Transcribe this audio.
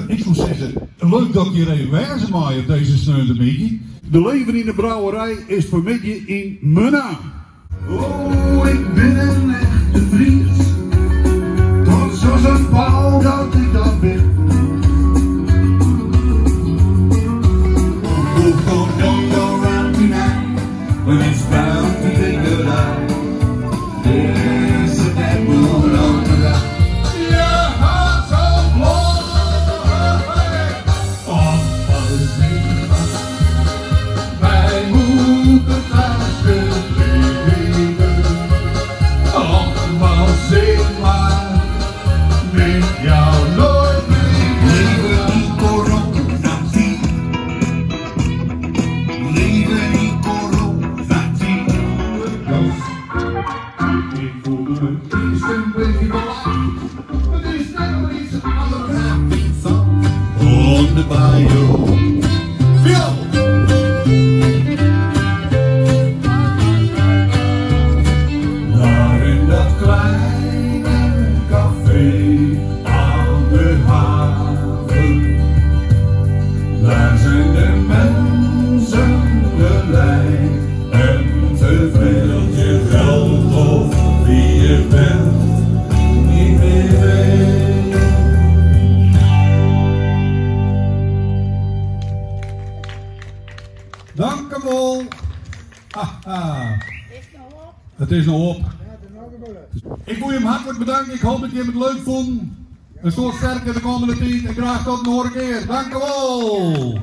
Ik zou zeggen, leuk dat je hier even wijzen maakt op deze sneunde Mickey. De leven in de brouwerij is voor mij in mijn naam. Oh, ik ben een echte vriend. Tot zo'n pauw dat ik dat ben. Oh, don't go round tonight when it's bound to be good out. There's a bad moon on the line. Your heart's so blowing on the sea. Wij moeten alsjeblieft leven. Allemaal zing maar met jou nooit meer. Leven die coronatief. Leven die coronatief. Ik voelde me eerst een beetje belaagd. Het is net nog iets aan de happy song on the bayou. Phil! Daar in dat kleine café aan de haven, daar zijn de mensen blij en tevreden. Je geld of wie je bent, niet meer weet. Dank u wel. Haha. Het is nog op. Ik wil je hem hartelijk bedanken. Ik hoop dat je het leuk vond. En zo sterker de komende tijd. En graag tot nog een keer. Dank u wel.